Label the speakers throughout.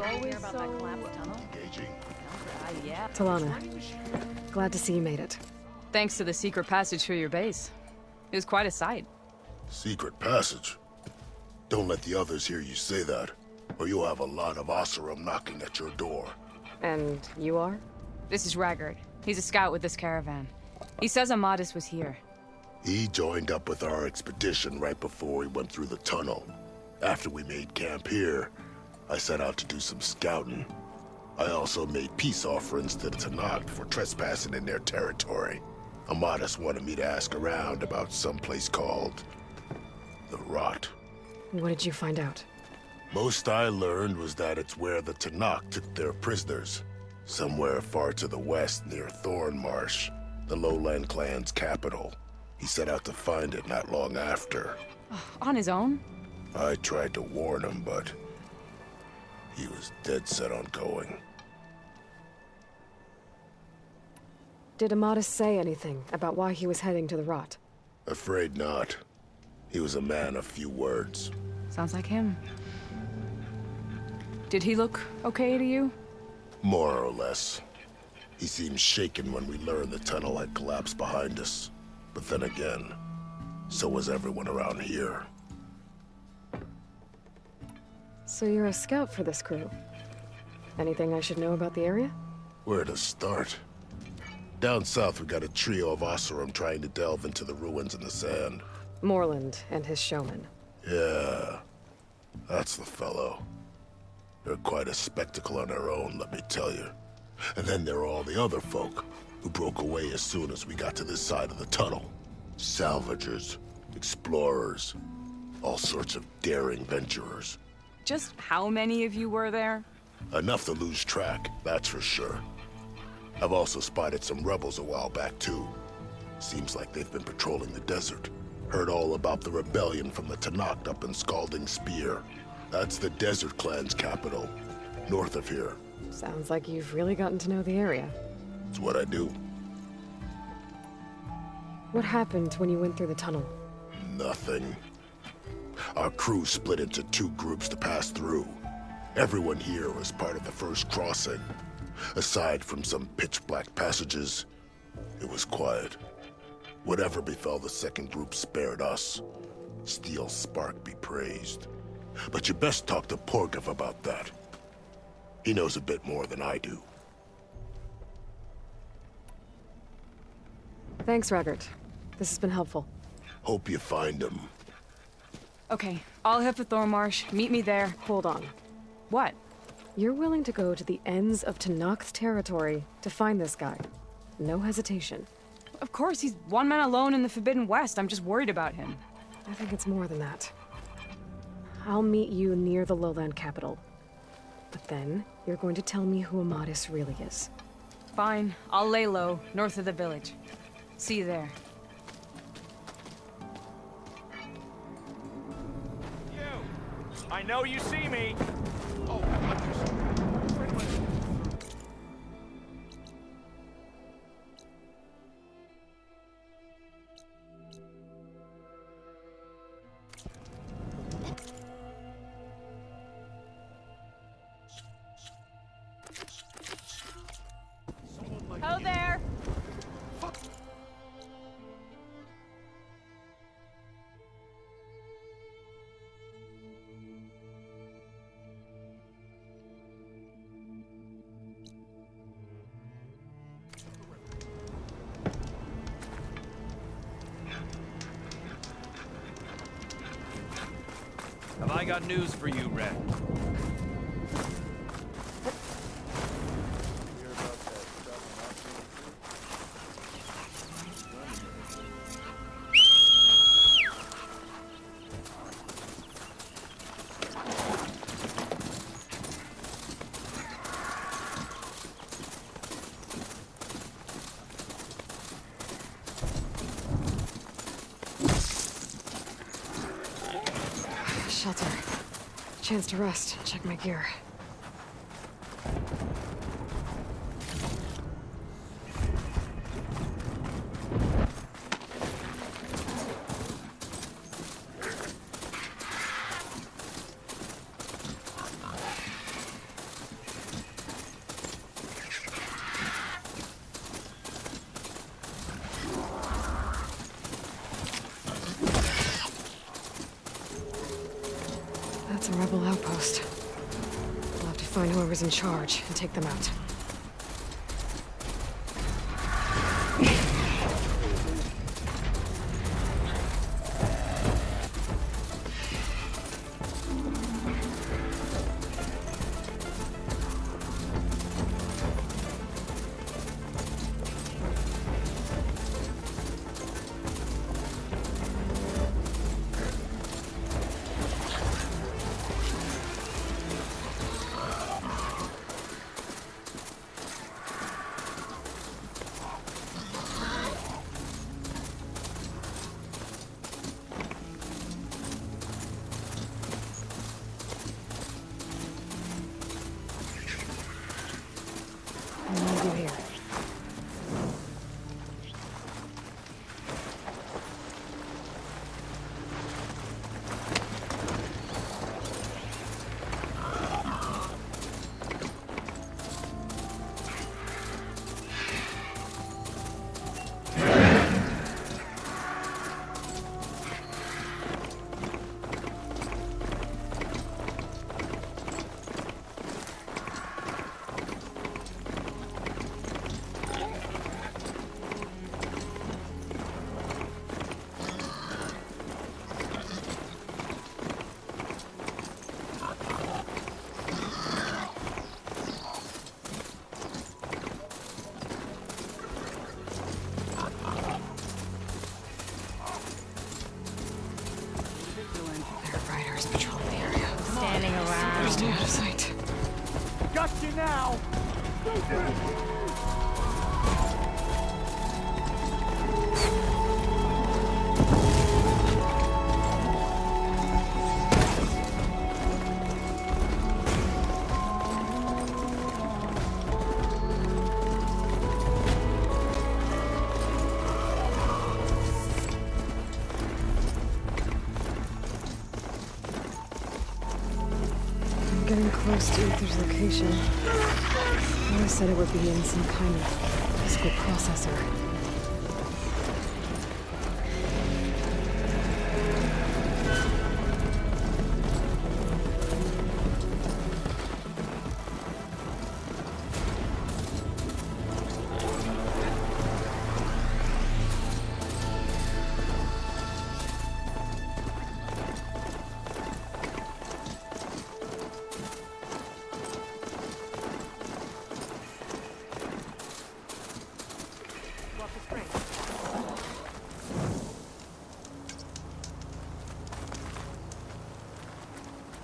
Speaker 1: always so... about that collapsed tunnel?
Speaker 2: Engaging.
Speaker 1: Yeah.
Speaker 3: Talana, glad to see you made it.
Speaker 1: Thanks to the secret passage for your base. It was quite a sight.
Speaker 2: Secret passage? Don't let the others hear you say that, or you'll have a lot of Oseram knocking at your door.
Speaker 3: And you are?
Speaker 1: This is Raggard. He's a scout with this caravan. He says Amadis was here.
Speaker 2: He joined up with our expedition right before we went through the tunnel. After we made camp here, I set out to do some scouting. I also made peace offerings to the Tanakh for trespassing in their territory. Amadis wanted me to ask around about some place called the Rot.
Speaker 3: What did you find out?
Speaker 2: Most I learned was that it's where the Tanakh took their prisoners. Somewhere far to the west near Thornmarsh, the Lowland clan's capital. He set out to find it not long after.
Speaker 1: On his own?
Speaker 2: I tried to warn him, but he was dead set on going.
Speaker 3: Did Amadis say anything about why he was heading to the Rot?
Speaker 2: Afraid not. He was a man of few words.
Speaker 1: Sounds like him. Did he look okay to you?
Speaker 2: More or less. He seemed shaken when we learned the tunnel had collapsed behind us. But then again, so was everyone around here.
Speaker 3: So you're a scout for this crew. Anything I should know about the area?
Speaker 2: Where to start? Down south, we got a trio of Oseram trying to delve into the ruins in the sand.
Speaker 3: Moreland and his showman.
Speaker 2: Yeah, that's the fellow. They're quite a spectacle on their own, let me tell you. And then there are all the other folk, who broke away as soon as we got to this side of the tunnel. Salvagers, explorers, all sorts of daring venturers.
Speaker 1: Just how many of you were there?
Speaker 2: Enough to lose track, that's for sure. I've also spotted some rebels a while back, too. Seems like they've been patrolling the desert. Heard all about the rebellion from the Tanakh up in Scalding Spear. That's the Desert Clan's capital, north of here.
Speaker 3: Sounds like you've really gotten to know the area.
Speaker 2: It's what I do.
Speaker 3: What happened when you went through the tunnel?
Speaker 2: Nothing. Our crew split into two groups to pass through. Everyone here was part of the first crossing. Aside from some pitch-black passages, it was quiet. Whatever befell the second group spared us. Steel Spark be praised. But you best talk to Porgov about that. He knows a bit more than I do.
Speaker 3: Thanks, Raggard. This has been helpful.
Speaker 2: Hope you find him.
Speaker 1: Okay, I'll head for Thornmarsh. Meet me there.
Speaker 3: Hold on.
Speaker 1: What?
Speaker 3: You're willing to go to the ends of Tanakh's territory to find this guy. No hesitation.
Speaker 1: Of course, he's one man alone in the Forbidden West. I'm just worried about him.
Speaker 3: I think it's more than that. I'll meet you near the lowland capital. But then, you're going to tell me who Amadis really is.
Speaker 1: Fine, I'll lay low, north of the village. See you there.
Speaker 4: You! I know you see me! Oh,
Speaker 1: Ho there!
Speaker 4: have I got news for you, Red?
Speaker 3: Shelter. Chance to rest. Check my gear. find whoever's in charge and take them out. What do you here? Their riders patrol the area.
Speaker 1: Standing around.
Speaker 3: Stay out of sight.
Speaker 4: Got you now!
Speaker 3: I'm getting close to Ether's location. I said it would be in some kind of physical processor.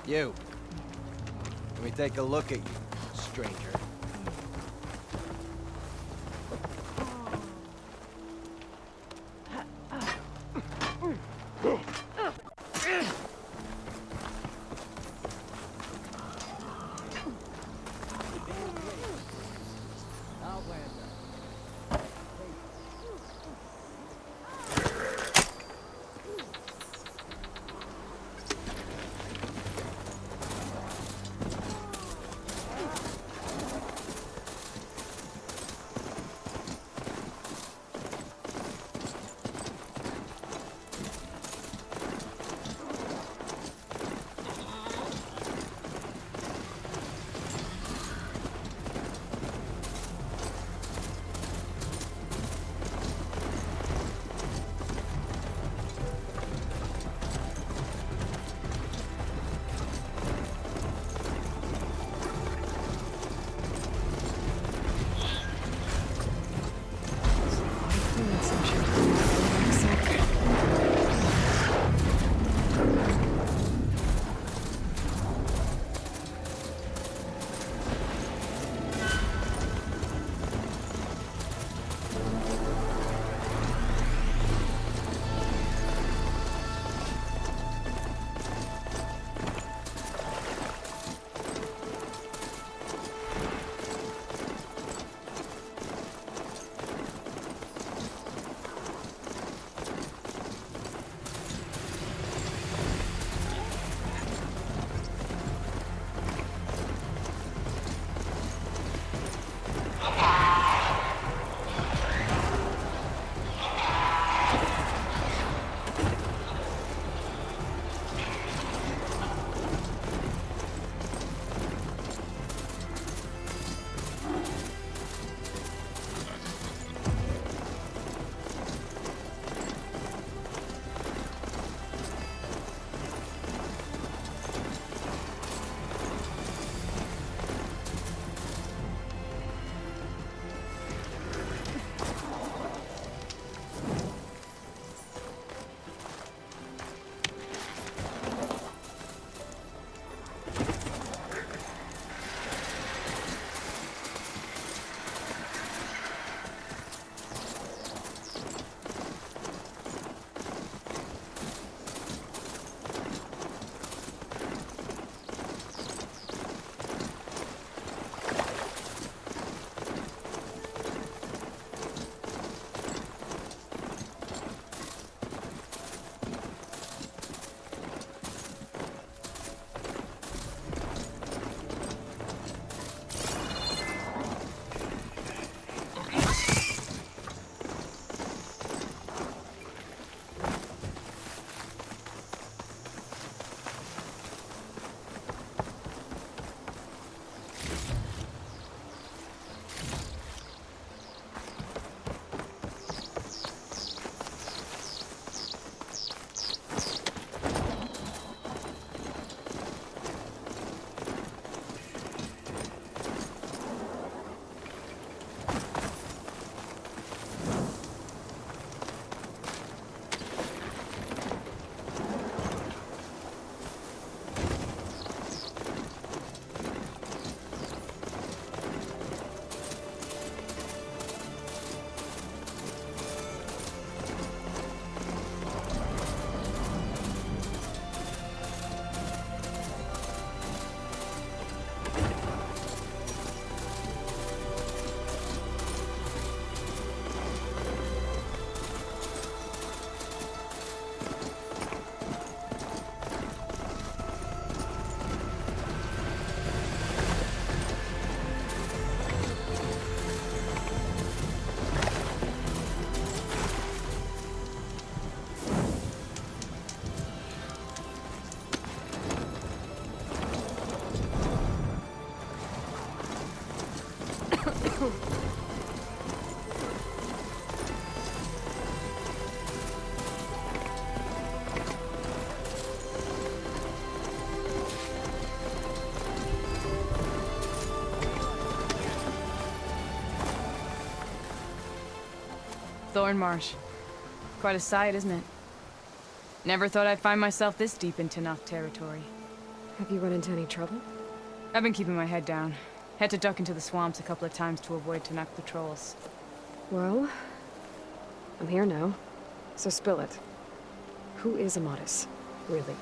Speaker 5: You. Let me take a look at you, stranger.
Speaker 3: Outlander. 'Cause I don't know what you're doing. But I know you're not gonna stop me. You're gonna get what you deserve. Outlander.
Speaker 1: Thorn Marsh. Quite a sight, isn't it? Never thought I'd find myself this deep in Tanakh territory.
Speaker 3: Have you run into any trouble?
Speaker 1: I've been keeping my head down. Had to duck into the swamps a couple of times to avoid Tanakh patrols.
Speaker 3: Well, I'm here now, so spill it. Who is Amadis, really?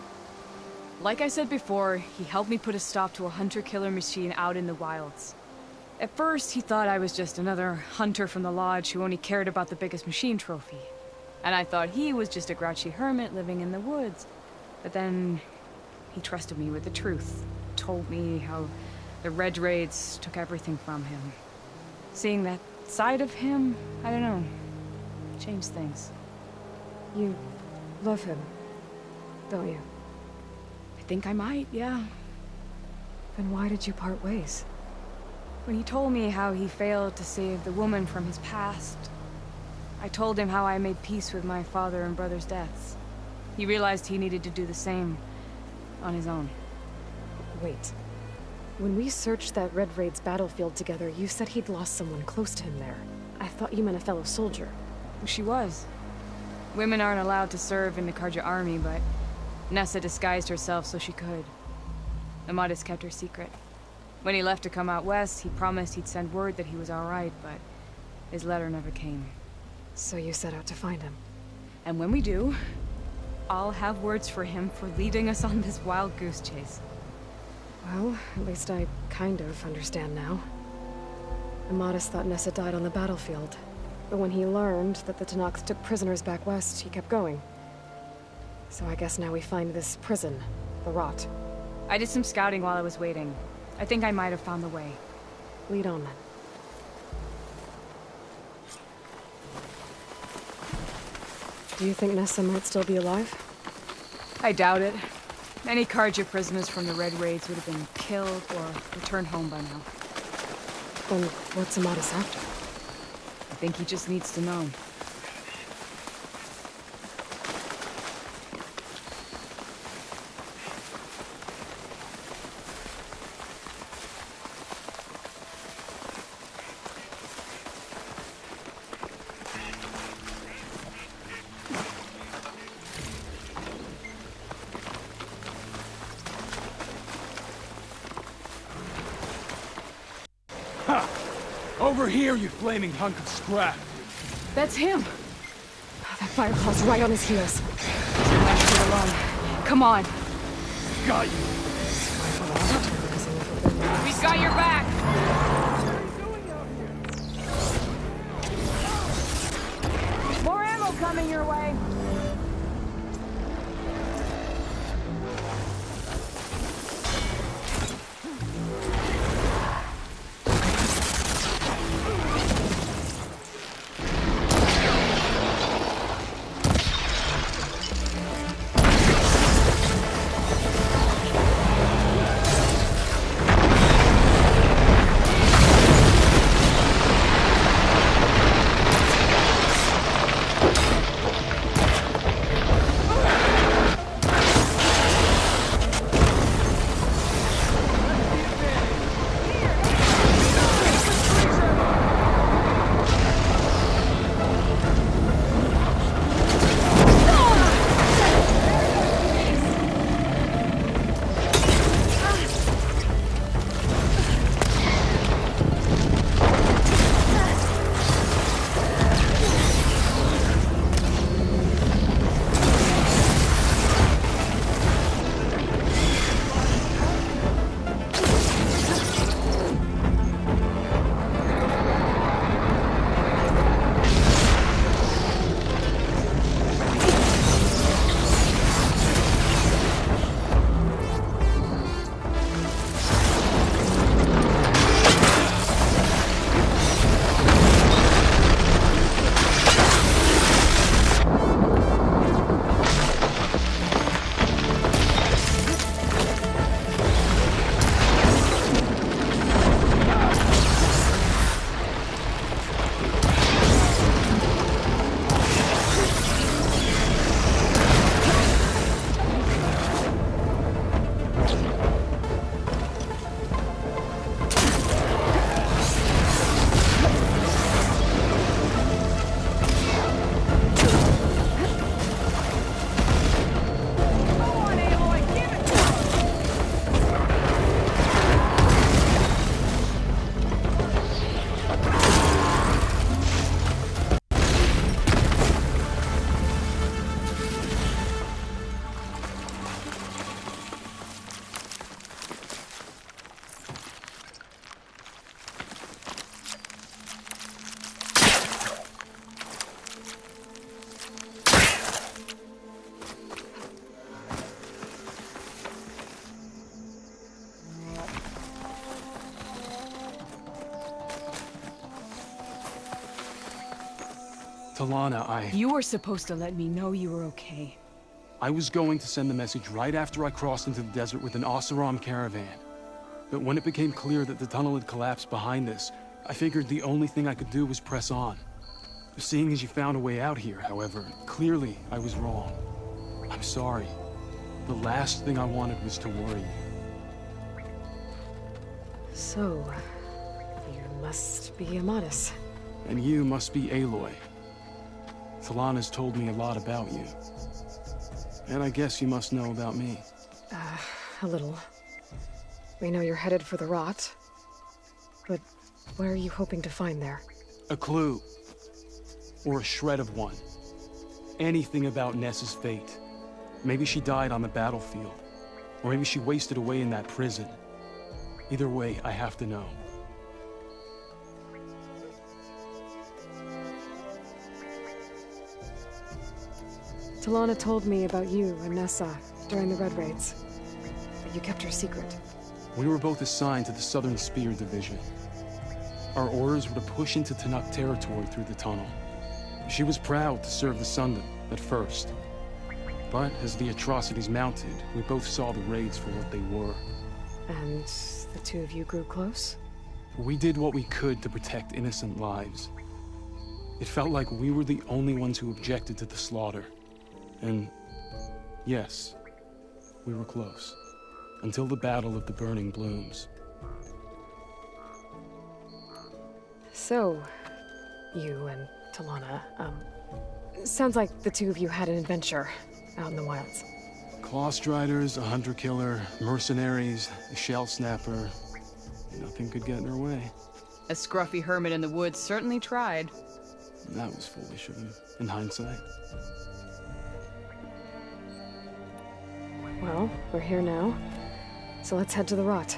Speaker 1: Like I said before, he helped me put a stop to a hunter-killer machine out in the wilds. At first, he thought I was just another hunter from the lodge who only cared about the biggest machine trophy. And I thought he was just a grouchy hermit living in the woods. But then, he trusted me with the truth. Told me how the Red Raids took everything from him. Seeing that side of him, I don't know, changed things.
Speaker 3: You love him, don't you?
Speaker 1: I think I might, yeah.
Speaker 3: Then why did you part ways?
Speaker 1: When he told me how he failed to save the woman from his past, I told him how I made peace with my father and brother's deaths. He realized he needed to do the same on his own.
Speaker 3: Wait. When we searched that Red Raid's battlefield together, you said he'd lost someone close to him there. I thought you meant a fellow soldier.
Speaker 1: She was. Women aren't allowed to serve in the Karja army, but Nessa disguised herself so she could. Amadis kept her secret. When he left to come out west, he promised he'd send word that he was all right, but his letter never came.
Speaker 3: So you set out to find him.
Speaker 1: And when we do, I'll have words for him for leading us on this wild goose chase.
Speaker 3: Well, at least I kind of understand now. Amadis thought Nessa died on the battlefield. But when he learned that the Tanakhs took prisoners back west, he kept going. So I guess now we find this prison, the Rot.
Speaker 1: I did some scouting while I was waiting. I think I might have found the way.
Speaker 3: Lead on then. Do you think Nessa might still be alive?
Speaker 1: I doubt it. Many Karja prisoners from the Red Raids would have been killed or returned home by now.
Speaker 3: Then what's Amadis after?
Speaker 1: I think he just needs to know.
Speaker 4: Over here, you flaming hunk of scrap.
Speaker 1: That's him!
Speaker 3: That Fireclaw's right on his heels.
Speaker 1: Leave it alone. Come on.
Speaker 4: Got you.
Speaker 1: We've got your back! More ammo coming your way!
Speaker 6: Talana,
Speaker 1: You were supposed to let me know you were okay.
Speaker 6: I was going to send the message right after I crossed into the desert with an Oseram caravan. But when it became clear that the tunnel had collapsed behind us, I figured the only thing I could do was press on. Seeing as you found a way out here, however, clearly I was wrong. I'm sorry. The last thing I wanted was to worry you.
Speaker 3: So, you must be Amadis.
Speaker 6: And you must be Aloy. Talana's told me a lot about you. And I guess you must know about me.
Speaker 3: A little. We know you're headed for the rot. But what are you hoping to find there?
Speaker 6: A clue. Or a shred of one. Anything about Ness's fate. Maybe she died on the battlefield. Or maybe she wasted away in that prison. Either way, I have to know.
Speaker 3: Talana told me about you and Nessa during the Red Raids. But you kept her secret.
Speaker 6: We were both assigned to the Southern Spear Division. Our orders were to push into Tanakh territory through the tunnel. She was proud to serve the Sundom at first. But as the atrocities mounted, we both saw the raids for what they were.
Speaker 3: And the two of you grew close?
Speaker 6: We did what we could to protect innocent lives. It felt like we were the only ones who objected to the slaughter. And yes, we were close. Until the Battle of the Burning Blooms.
Speaker 3: So, you and Talana, sounds like the two of you had an adventure out in the wilds.
Speaker 6: Clawstriders, a hunter-killer, mercenaries, a shell snapper. Nothing could get in her way.
Speaker 1: A scruffy hermit in the woods certainly tried.
Speaker 6: That was foolish of him, in hindsight.
Speaker 3: Well, we're here now, so let's head to the rot.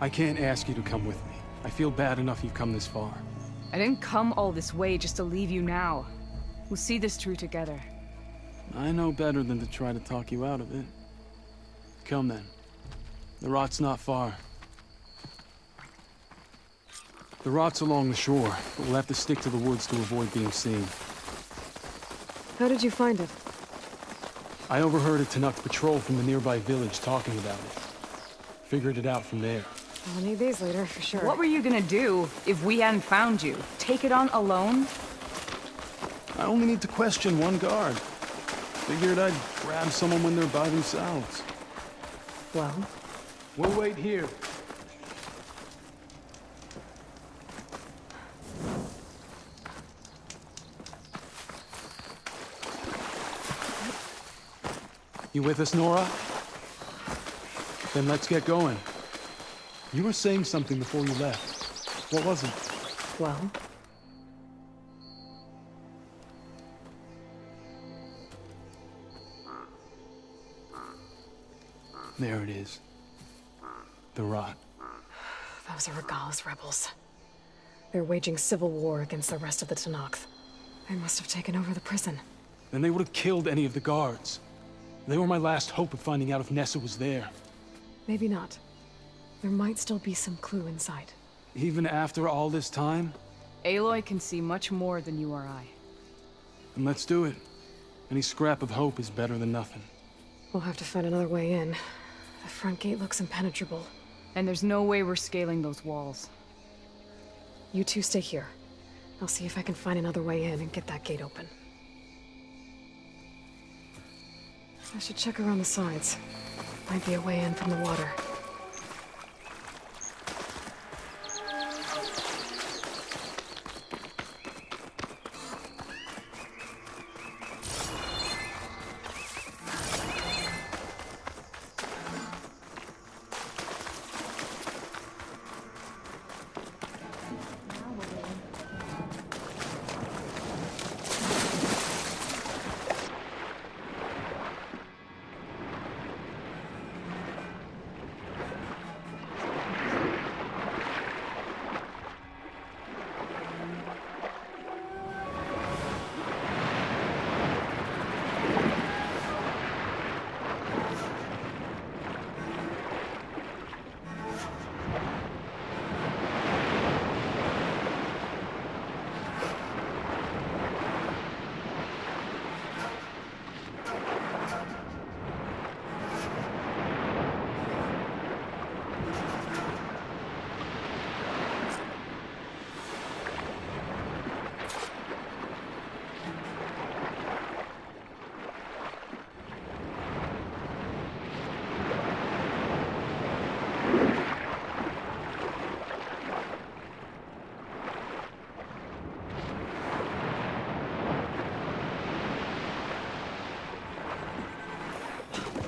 Speaker 6: I can't ask you to come with me. I feel bad enough you've come this far.
Speaker 1: I didn't come all this way just to leave you now. We'll see this through together.
Speaker 6: I know better than to try to talk you out of it. Come then. The rot's not far. The rot's along the shore, but we'll have to stick to the woods to avoid being seen.
Speaker 3: How did you find it?
Speaker 6: I overheard a Tanakh patrol from the nearby village talking about it. Figured it out from there.
Speaker 3: I'll need these later, for sure.
Speaker 1: What were you gonna do if we hadn't found you? Take it on alone?
Speaker 6: I only need to question one guard. Figured I'd grab someone when they're by themselves.
Speaker 3: Well,
Speaker 6: We'll wait here. You with us, Nora? Then let's get going. You were saying something before you left. What was it?
Speaker 3: well.
Speaker 6: There it is. The rot.
Speaker 3: Those are Regal's rebels. They're waging civil war against the rest of the Tanakh. They must have taken over the prison.
Speaker 6: Then they would have killed any of the guards. They were my last hope of finding out if Nessa was there.
Speaker 3: Maybe not. There might still be some clue inside.
Speaker 6: Even after all this time?
Speaker 1: Aloy can see much more than you or I.
Speaker 6: Then let's do it. Any scrap of hope is better than nothing.
Speaker 3: We'll have to find another way in. The front gate looks impenetrable.
Speaker 1: And there's no way we're scaling those walls.
Speaker 3: You two stay here. I'll see if I can find another way in and get that gate open. I should check around the sides. Might be a way in from the water.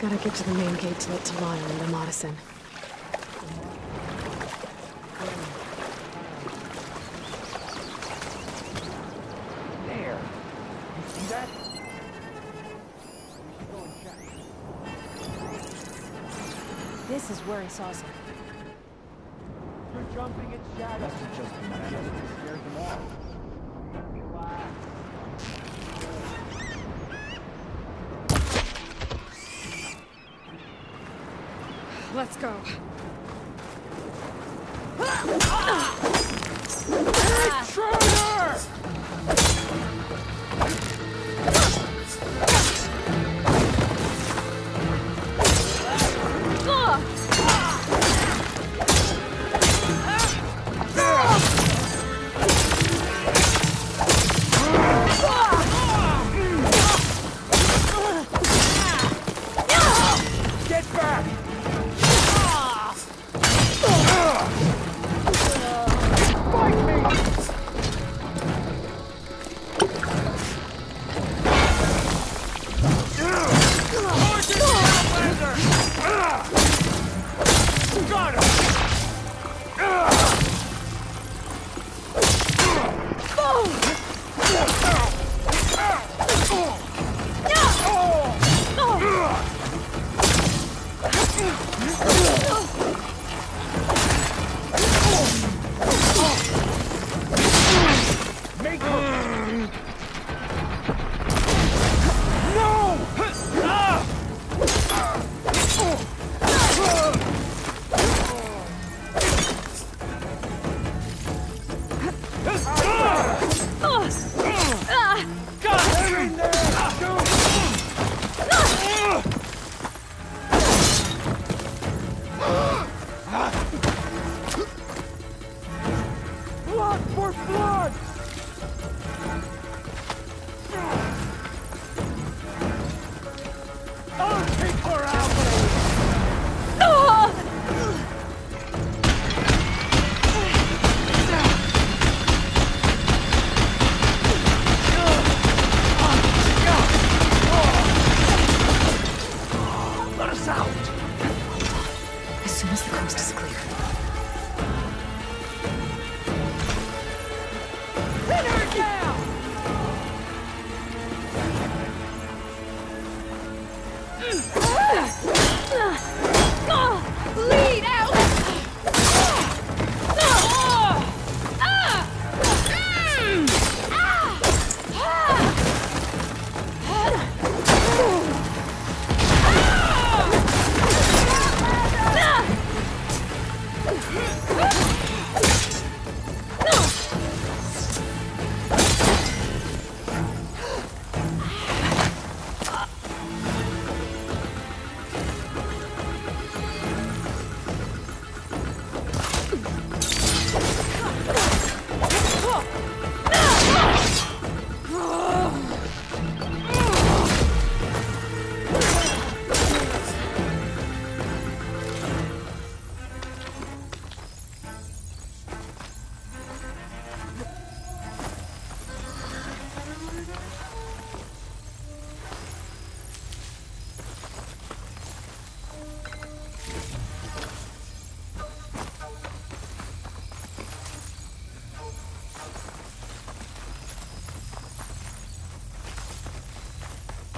Speaker 3: Gotta get to the main gate to let Talana and Amatis in.
Speaker 4: There. You see that?
Speaker 7: This is where he saw something.
Speaker 4: You're jumping at shadows. Must have just been that. Scared them all.
Speaker 3: Let's go.
Speaker 4: Get back! Fight me! Got him! Make her! No! Got her in there! Blood for blood! I'll take her out! Let us out!
Speaker 3: As soon as the coast is clear.
Speaker 4: Pin her down!
Speaker 7: Bleed out!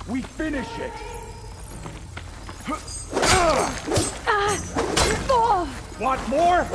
Speaker 7: We finish it! Want more?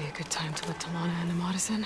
Speaker 3: be a good time to let Talana and Amatis in.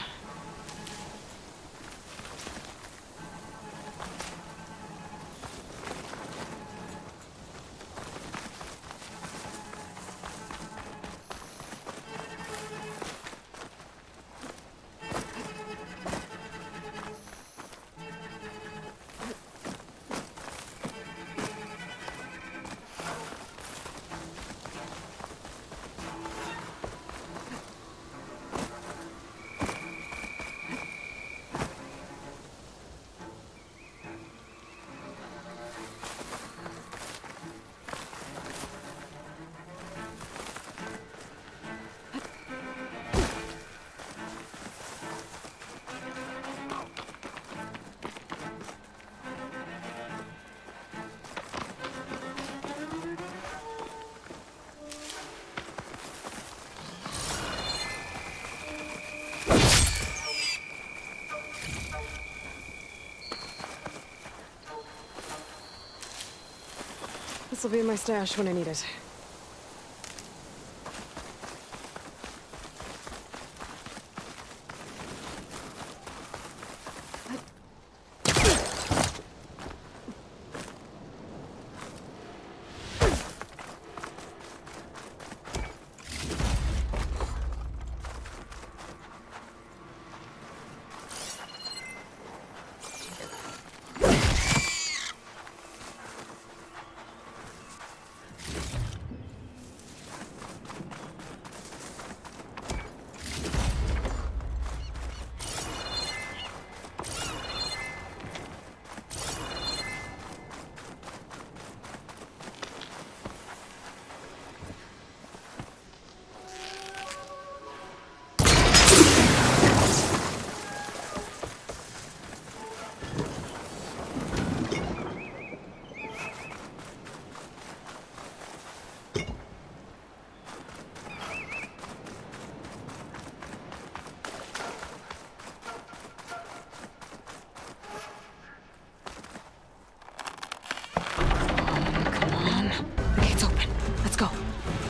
Speaker 3: This'll be in my stash when I need it.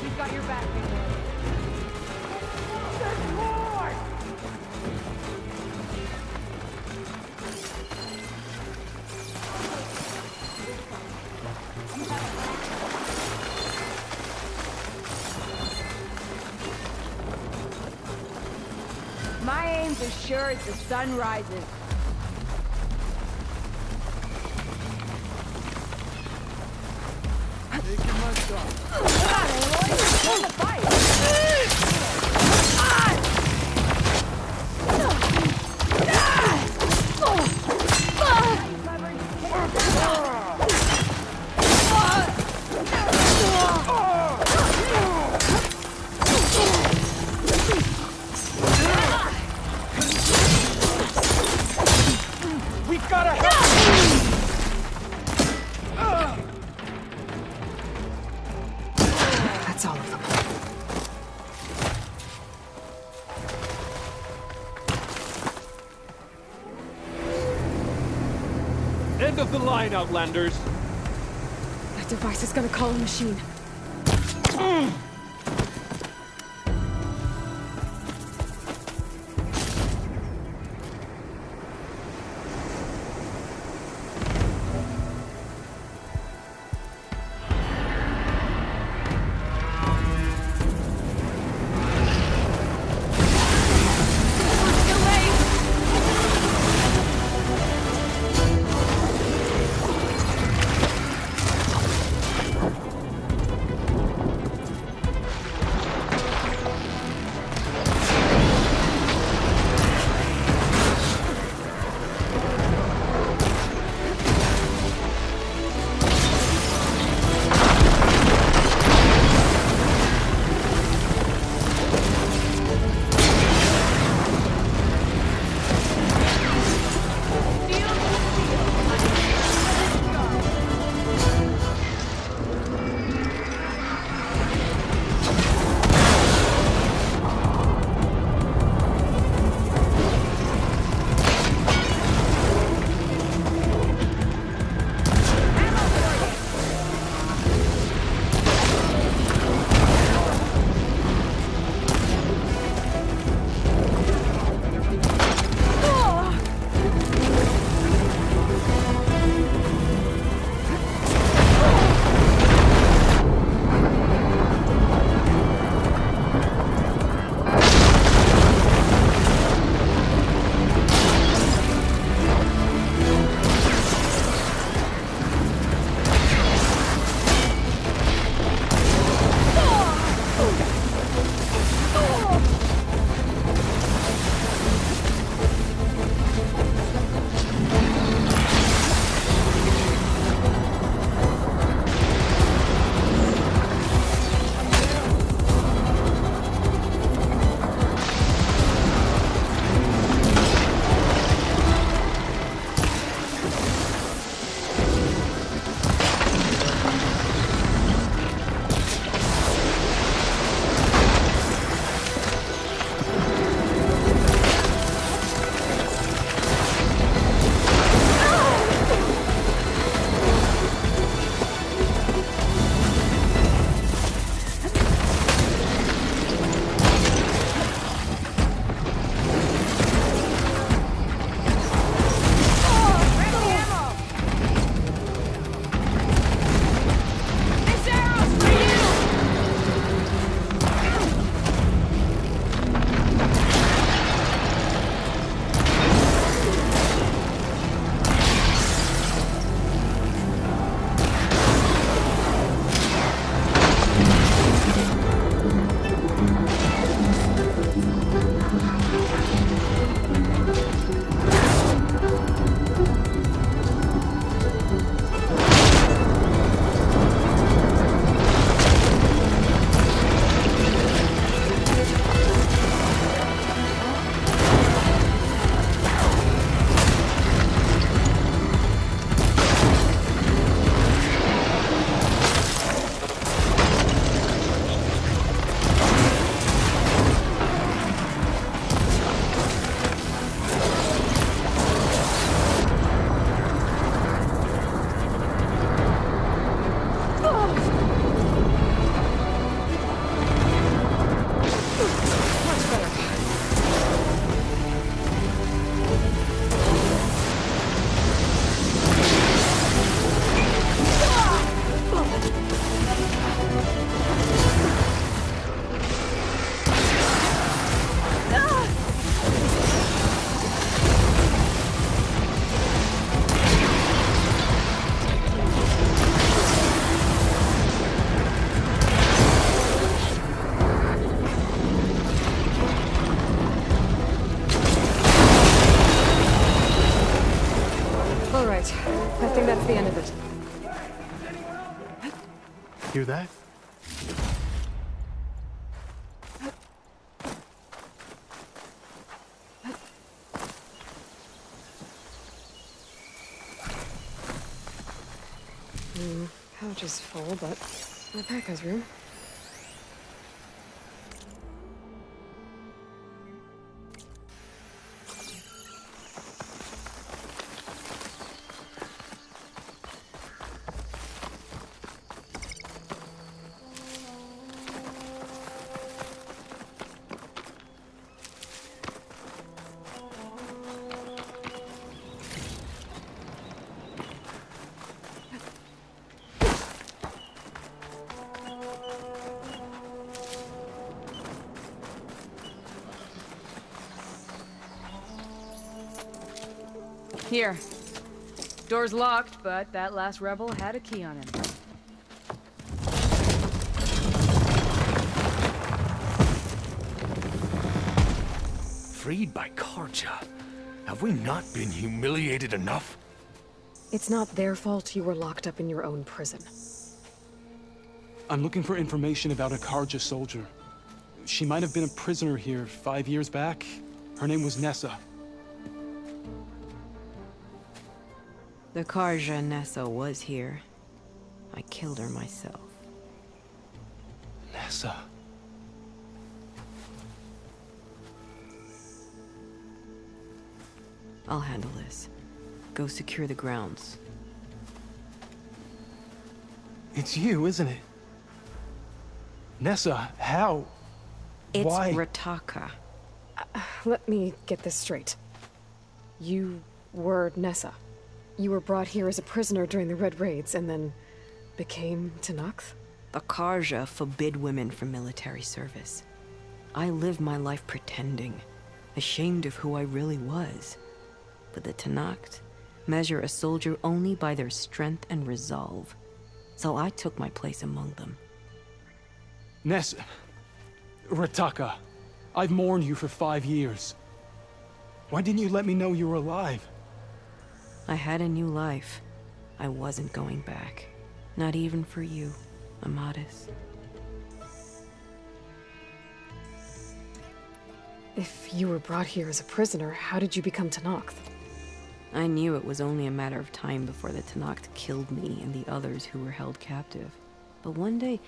Speaker 1: We've got your back, big boy. My aim's as sure as the sun rises.
Speaker 5: Taking my shot.
Speaker 1: Come on, Aloy! Win the fight!
Speaker 7: We gotta help!
Speaker 3: That's all of them.
Speaker 7: End of the line, Outlanders.
Speaker 3: That device is gonna call a machine. That's the end of it.
Speaker 6: Hear that?
Speaker 3: Pouch is full, but my pack has room.
Speaker 1: Here. Door's locked, but that last rebel had a key on him.
Speaker 8: Freed by Karja. Have we not been humiliated enough?
Speaker 3: It's not their fault you were locked up in your own prison.
Speaker 6: I'm looking for information about a Karja soldier. She might have been a prisoner here 5 years back. Her name was Nessa.
Speaker 9: The Karja Nessa was here. I killed her myself.
Speaker 6: Nessa.
Speaker 9: I'll handle this. Go secure the grounds.
Speaker 6: It's you, isn't it? Nessa, how?
Speaker 9: It's
Speaker 6: Why?
Speaker 9: Rataka.
Speaker 3: Let me get this straight. You were Nessa. You were brought here as a prisoner during the Red Raids and then became Tenakth?
Speaker 9: The Karja forbid women from military service. I lived my life pretending, ashamed of who I really was. But the Tenakth measure a soldier only by their strength and resolve. So I took my place among them.
Speaker 6: Nessa. Rataka. I've mourned you for 5 years. Why didn't you let me know you were alive?
Speaker 9: I had a new life. I wasn't going back. Not even for you, Amadis.
Speaker 3: If you were brought here as a prisoner, how did you become Tenakth?
Speaker 9: I knew it was only a matter of time before the Tenakth killed me and the others who were held captive. But one day,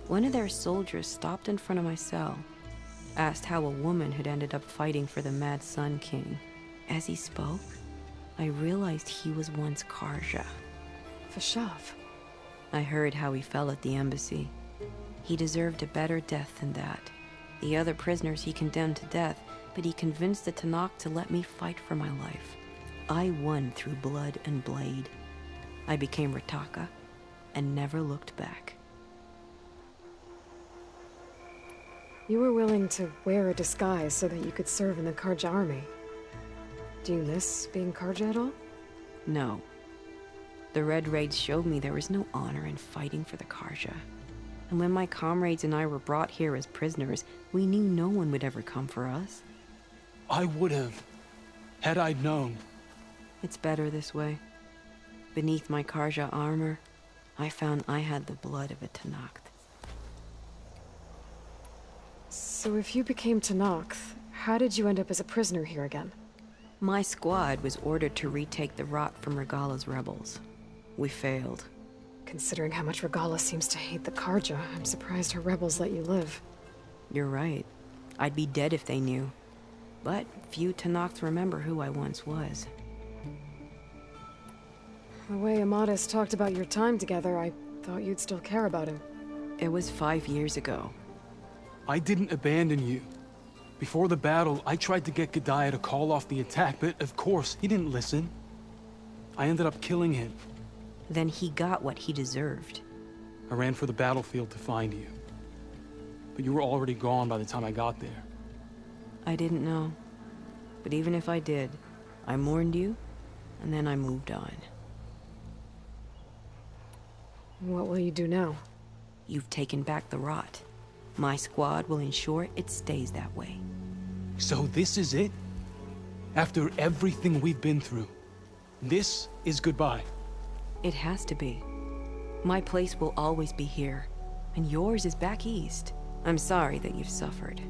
Speaker 9: one of their soldiers stopped in front of my cell, asked how a woman had ended up fighting for the Mad Sun King. As he spoke, I realized he was once Karja.
Speaker 3: Vashav.
Speaker 9: I heard how he fell at the embassy. He deserved a better death than that. The other prisoners he condemned to death, but he convinced the Tenakth to let me fight for my life. I won through blood and blade. I became Rataka and never looked back.
Speaker 3: You were willing to wear a disguise so that you could serve in the Karja army. Do you miss being Karja at all?
Speaker 9: No. The Red Raids showed me there was no honor in fighting for the Karja. And when my comrades and I were brought here as prisoners, we knew no one would ever come for us.
Speaker 6: I would have, had I known.
Speaker 9: It's better this way. Beneath my Karja armor, I found I had the blood of a Tenakth.
Speaker 3: So if you became Tenakth, how did you end up as a prisoner here again?
Speaker 9: My squad was ordered to retake the Rot from Regala's rebels. We failed.
Speaker 3: Considering how much Regala seems to hate the Karja, I'm surprised her rebels let you live.
Speaker 9: You're right. I'd be dead if they knew. But few Tenakth remember who I once was.
Speaker 3: The way Amadis talked about your time together, I thought you'd still care about him.
Speaker 9: It was 5 years ago.
Speaker 6: I didn't abandon you. Before the battle, I tried to get G'daiah to call off the attack, but of course, he didn't listen. I ended up killing him.
Speaker 9: Then he got what he deserved.
Speaker 6: I ran for the battlefield to find you. But you were already gone by the time I got there.
Speaker 9: I didn't know. But even if I did, I mourned you, and then I moved on.
Speaker 3: What will you do now?
Speaker 9: You've taken back the Rot. My squad will ensure it stays that way.
Speaker 6: So this is it? After everything we've been through, this is goodbye.
Speaker 9: It has to be. My place will always be here, and yours is back east. I'm sorry that you've suffered.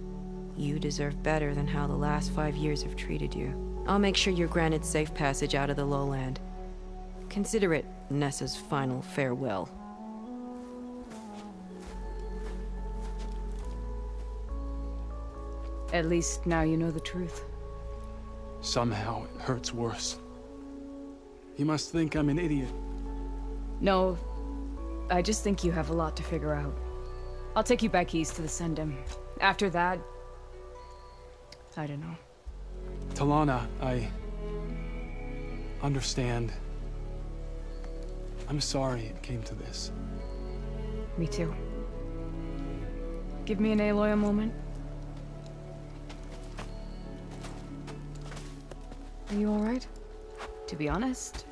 Speaker 9: You deserve better than how the last 5 years have treated you. I'll make sure you're granted safe passage out of the lowland. Consider it Nessa's final farewell.
Speaker 1: At least now you know the truth.
Speaker 6: Somehow it hurts worse. You must think I'm an idiot.
Speaker 1: No, I just think you have a lot to figure out. I'll take you back east to the Sendem. After that, I don't know.
Speaker 6: Talana, I understand. I'm sorry it came to this.
Speaker 1: Me too. Give me an Aloy a moment.
Speaker 3: Are you alright?
Speaker 1: To be honest,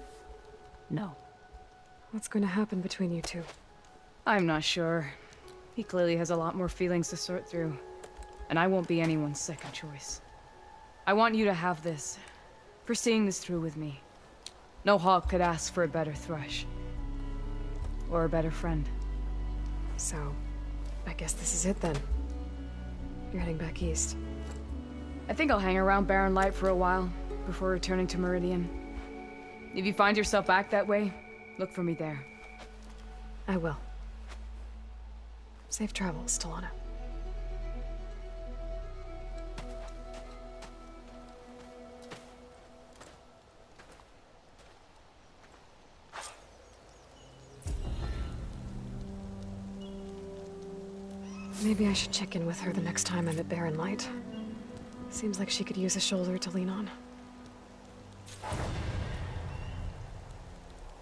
Speaker 1: no.
Speaker 3: What's going to happen between you two?
Speaker 1: I'm not sure. He clearly has a lot more feelings to sort through. And I won't be anyone's second choice. I want you to have this. For seeing this through with me. No hawk could ask for a better thrush. Or a better friend.
Speaker 3: So, I guess this is it then. You're heading back east.
Speaker 1: I think I'll hang around Barren Light for a while, before returning to Meridian. If you find yourself back that way, look for me there.
Speaker 3: I will. Safe travels, Talana. Maybe I should check in with her the next time I'm at Barren Light. Seems like she could use a shoulder to lean on.